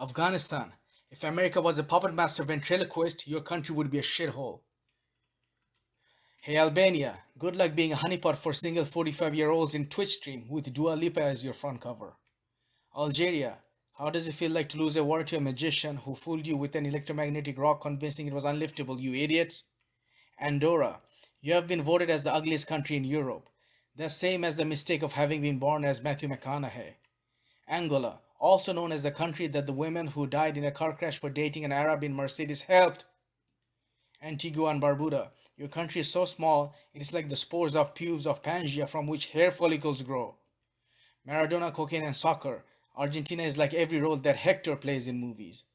Afghanistan. If America was a puppet master ventriloquist, your country would be a shithole. Hey Albania, good luck being a honeypot for single 45-year-olds in Twitch stream with Dua Lipa as your front cover. Algeria, how does it feel like to lose a war to a magician who fooled you with an electromagnetic rock convincing it was unliftable, you idiots? Andorra, you have been voted as the ugliest country in Europe. The same as the mistake of having been born as Matthew McConaughey. Angola, also known as the country that the women who died in a car crash for dating an Arab in Mercedes helped. Antigua and Barbuda, your country is so small, it is like the spores of pubes of Pangea from which hair follicles grow. Maradona, cocaine, and soccer. Argentina is like every role that Hector plays in movies.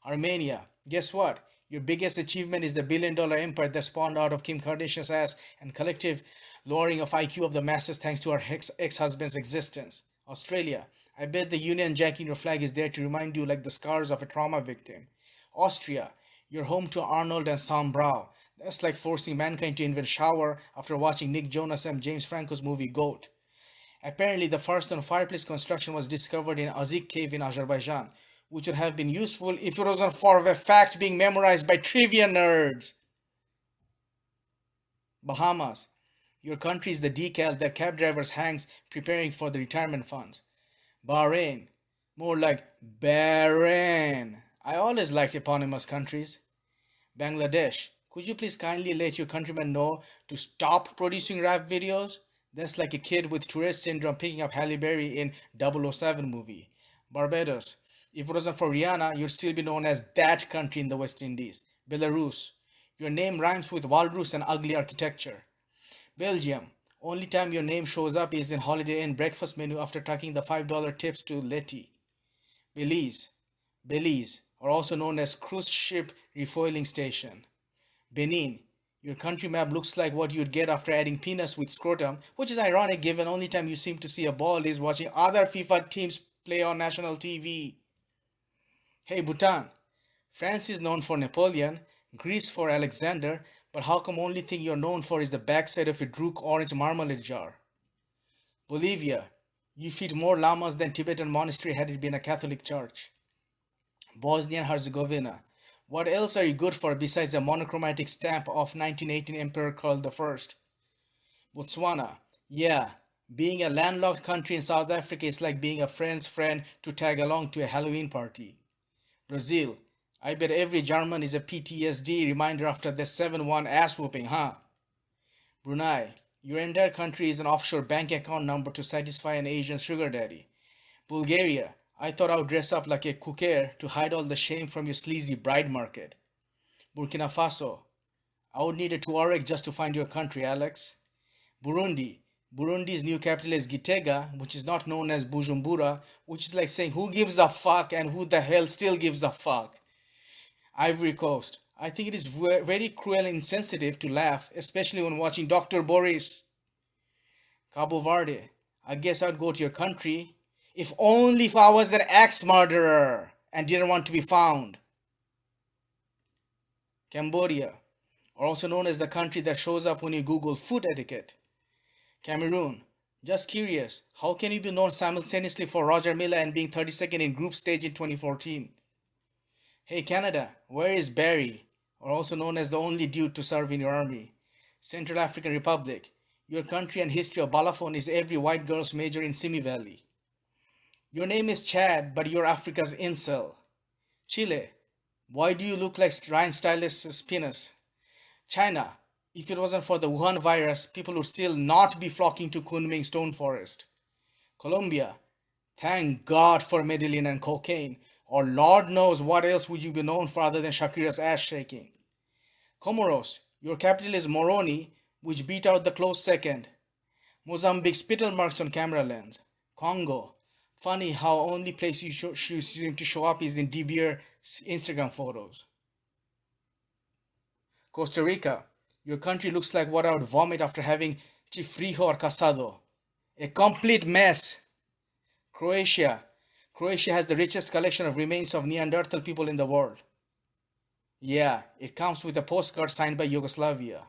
Armenia, guess what? Your biggest achievement is the billion-dollar empire that spawned out of Kim Kardashian's ass and collective lowering of IQ of the masses thanks to our ex-husband's existence. Australia, I bet the Union Jack in your flag is there to remind you like the scars of a trauma victim. Austria, you're home to Arnold and Sam Brow. That's like forcing mankind to invent shower after watching Nick Jonas and James Franco's movie Goat. Apparently, the first known fireplace construction was discovered in Azik cave in Azerbaijan, which would have been useful if it wasn't for the fact being memorized by trivia nerds. Bahamas, your country is the decal that cab drivers hangs preparing for the retirement funds. Bahrain, more like Bahrain. I always liked eponymous countries. Bangladesh, could you please kindly let your countrymen know to stop producing rap videos? That's like a kid with Tourette's syndrome picking up Halle Berry in 007 movie. Barbados, if it wasn't for Rihanna, you'd still be known as that country in the West Indies. Belarus, your name rhymes with walrus and ugly architecture. Belgium, only time your name shows up is in Holiday Inn breakfast menu after tucking the $5 tips to Letty. Belize, or also known as cruise ship refueling station. Benin, your country map looks like what you'd get after adding penis with scrotum, which is ironic given only time you seem to see a ball is watching other FIFA teams play on national TV. Hey Bhutan, France is known for Napoleon, Greece for Alexander, but how come only thing you're known for is the backside of a Druk orange marmalade jar? Bolivia, you feed more llamas than Tibetan monastery had it been a Catholic church. Bosnia and Herzegovina, what else are you good for besides a monochromatic stamp of 1918 Emperor Karl I? Botswana, yeah, being a landlocked country in South Africa is like being a friend's friend to tag along to a Halloween party. Brazil, I bet every German is a PTSD reminder after the 7-1 ass whooping, huh? Brunei, your entire country is an offshore bank account number to satisfy an Asian sugar daddy. Bulgaria, I thought I would dress up like a cooker to hide all the shame from your sleazy bride market. Burkina Faso, I would need a Tuareg just to find your country, Alex. Burundi's new capital is Gitega, which is not known as Bujumbura, which is like saying who gives a fuck and who the hell still gives a fuck. Ivory Coast, I think it is very cruel and insensitive to laugh, especially when watching Dr. Boris. Cabo Verde, I guess I'd go to your country. If only if I was an ex-murderer and didn't want to be found. Cambodia, or also known as the country that shows up when you Google food etiquette. Cameroon, just curious, how can you be known simultaneously for Roger Milla and being 32nd in group stage in 2014? Hey Canada, where is Barry, or also known as the only dude to serve in your army? Central African Republic, your country and history of balafon is every white girl's major in Simi Valley. Your name is Chad, but you're Africa's incel. Chile, why do you look like Ryan Stylist's penis? China, if it wasn't for the Wuhan virus, people would still not be flocking to Kunming Stone Forest. Colombia, thank God for Medellin and cocaine, or Lord knows what else would you be known for other than Shakira's ass shaking. Comoros, your capital is Moroni, which beat out the close second. Mozambique, spittle marks on camera lens. Congo, funny how only place you seem to show up is in DBR Instagram photos. Costa Rica, your country looks like what I would vomit after having chifrijo or casado. A complete mess. Croatia has the richest collection of remains of Neanderthal people in the world. Yeah, it comes with a postcard signed by Yugoslavia.